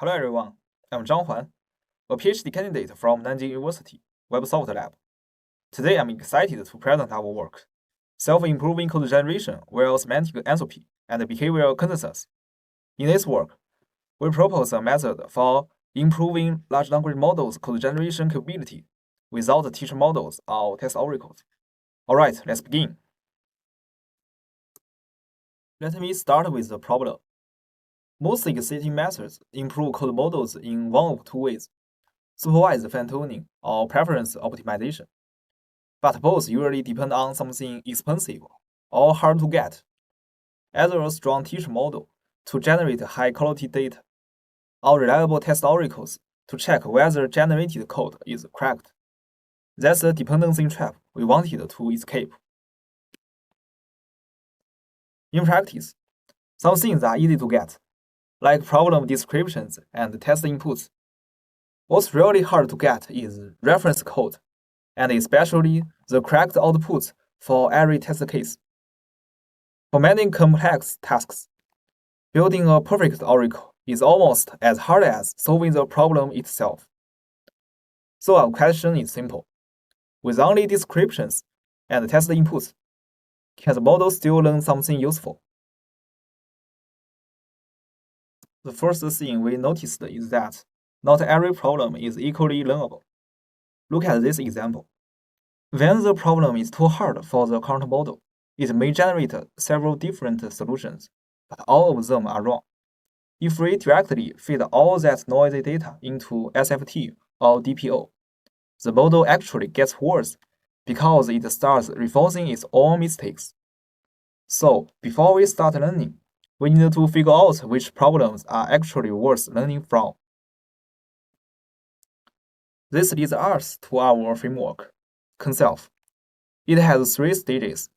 Hello everyone, I'm Zhang Huan, a PhD candidate from Nanjing University, Web Software Lab. Today I'm excited to present our work, Self-Improving Code Generation via Semantic Entropy and Behavioral Consensus. In this work, we propose a method for improving large language models' code generation capability without teacher models or test oracles. Alright, let's begin. Let me start with the problem. Most existing methods improve code models in one of two ways: supervised fine-tuning or preference optimization. But both usually depend on something expensive or hard to get, either a strong teacher model to generate high-quality data, or reliable test oracles to check whether generated code is correct. That's the dependency trap we wanted to escape. In practice, some things are easy to get, like problem descriptions and test inputs. What's really hard to get is reference code, and especially the correct outputs for every test case. For many complex tasks, building a perfect oracle is almost as hard as solving the problem itself. So our question is simple. With only descriptions and test inputs, can the model still learn something useful? The first thing we noticed is that not every problem is equally learnable. Look at this example. When the problem is too hard for the current model, it may generate several different solutions, but all of them are wrong. If we directly feed all that noisy data into SFT or DPO, the model actually gets worse because it starts reinforcing its own mistakes. So, before we start learning, we need to figure out which problems are actually worth learning from. This leads us to our framework, ConSelf. It has 3 stages.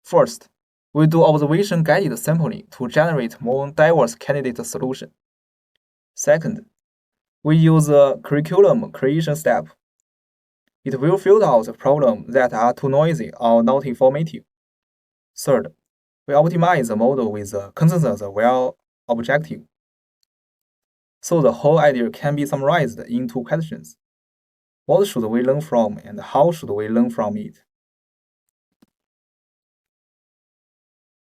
First, we do observation-guided sampling to generate more diverse candidate solution. Second, we use a curriculum creation step. It will filter out problems that are too noisy or not informative. Third, we optimize the model with a consensus well objective. So the whole idea can be summarized in 2 questions. What should we learn from and how should we learn from it?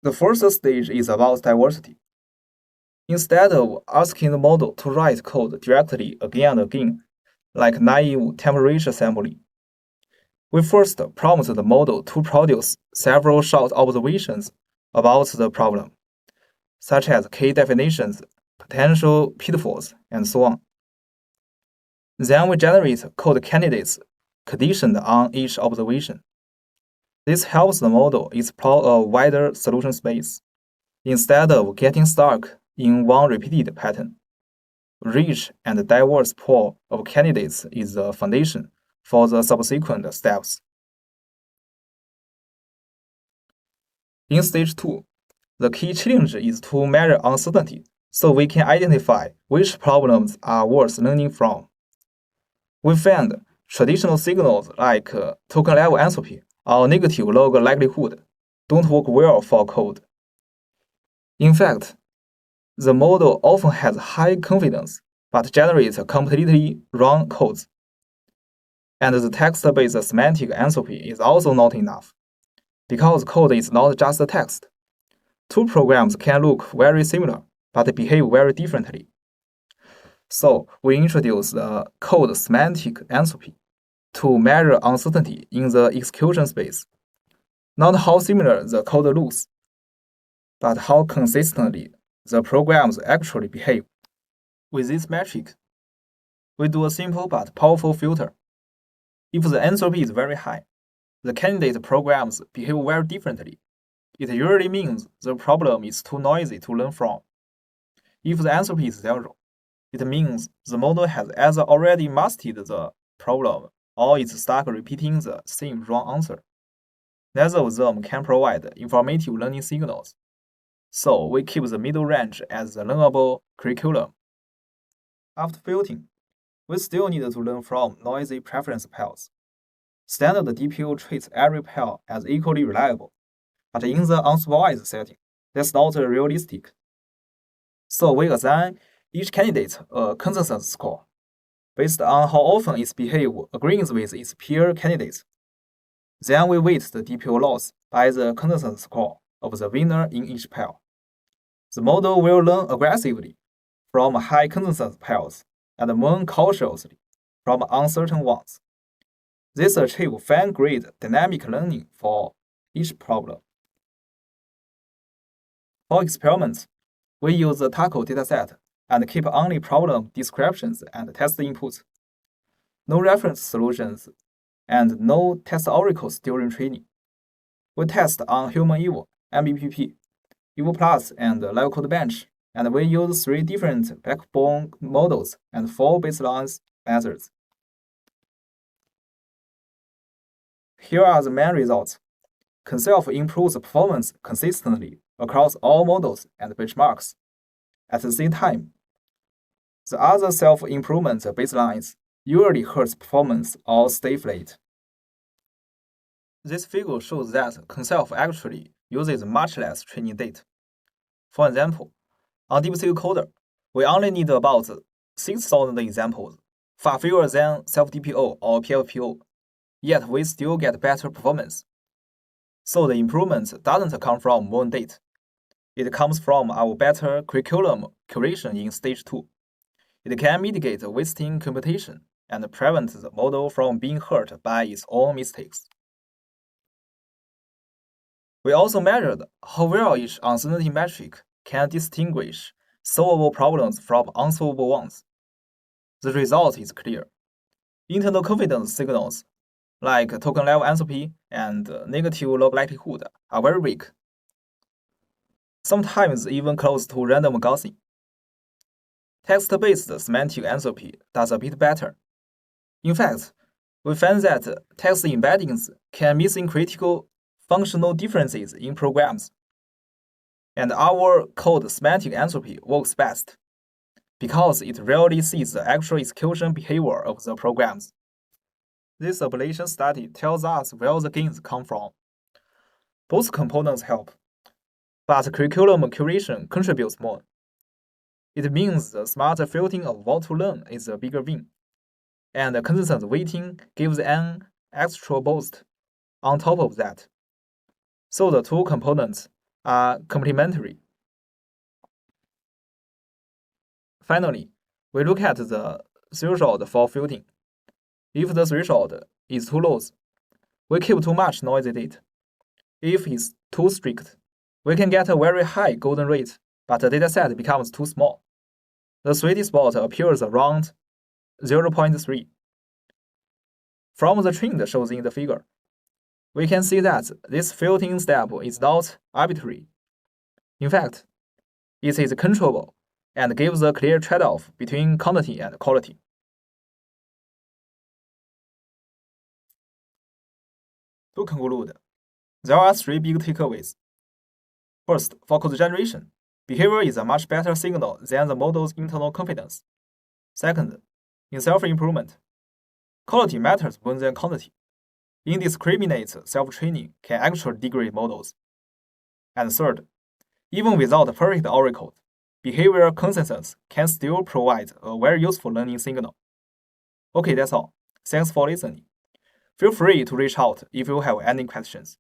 The first stage is about diversity. Instead of asking the model to write code directly again and again, like naive temperature sampling, we first prompt the model to produce several short observations about the problem, such as key definitions, potential pitfalls, and so on. Then we generate code candidates conditioned on each observation. This helps the model explore a wider solution space, instead of getting stuck in one repeated pattern. A rich and diverse pool of candidates is the foundation for the subsequent steps. In stage 2, the key challenge is to measure uncertainty so we can identify which problems are worth learning from. We find traditional signals like token-level entropy or negative log likelihood don't work well for code. In fact, the model often has high confidence but generates completely wrong codes. And the text-based semantic entropy is also not enough, because code is not just text. 2 programs can look very similar but behave very differently. So we introduce the code semantic entropy to measure uncertainty in the execution space, not how similar the code looks, but how consistently the programs actually behave. With this metric, we do a simple but powerful filter. If the entropy is very high, the candidate programs behave very differently. It usually means the problem is too noisy to learn from. If the entropy is 0, it means the model has either already mastered the problem or is stuck repeating the same wrong answer. Neither of them can provide informative learning signals. So we keep the middle range as the learnable curriculum. After filtering, we still need to learn from noisy preference pairs. Standard DPO treats every pair as equally reliable, but in the unsupervised setting, that's not realistic. So we assign each candidate a consensus score, based on how often its behavior agrees with its peer candidates. Then we weight the DPO loss by the consensus score of the winner in each pair. The model will learn aggressively from high consensus pairs and mourn cautiously from uncertain ones. This achieves fine-grained dynamic learning for each problem. For experiments, we use the titled dataset and keep only problem descriptions and test inputs. No reference solutions and no test oracles during training. We test on Human Evo, MBPP, Evo Plus, and Live Code Bench, and we use 3 different backbone models and 4 baseline methods. Here are the main results. ConSelf improves performance consistently across all models and benchmarks. At the same time, the other self-improvement baselines usually hurt performance or stay flat. This figure shows that ConSelf actually uses much less training data. For example, on DeepSeek Coder, we only need about 6,000 examples, far fewer than self-DPO or PFPO, yet we still get better performance. So the improvement doesn't come from more data. It comes from our better curriculum curation in stage 2. It can mitigate wasting computation and prevent the model from being hurt by its own mistakes. We also measured how well each uncertainty metric can distinguish solvable problems from unsolvable ones. The result is clear. Internal confidence signals, like token level entropy and negative log likelihood, are very weak, sometimes even close to random Gaussian. Text-based semantic entropy does a bit better. In fact, we find that text embeddings can miss critical functional differences in programs. And our code semantic entropy works best because it rarely sees the actual execution behavior of the programs. This ablation study tells us where the gains come from. Both components help, but curriculum curation contributes more. It means the smarter filtering of what to learn is a bigger win, and consensus weighting gives an extra boost on top of that. So the 2 components are complementary. Finally, we look at the threshold for filtering. If the threshold is too low, we keep too much noisy data. If it's too strict, we can get a very high golden rate, but the dataset becomes too small. The sweet spot appears around 0.3. From the trend shown in the figure, we can see that this filtering step is not arbitrary. In fact, it is controllable and gives a clear trade-off between quantity and quality. To conclude, there are 3 big takeaways. First, for code generation, behavior is a much better signal than the model's internal confidence. Second, in self-improvement, quality matters more than quantity. Indiscriminate self-training can actually degrade models. And third, even without perfect oracle, behavioral consensus can still provide a very useful learning signal. Okay, that's all. Thanks for listening. Feel free to reach out if you have any questions.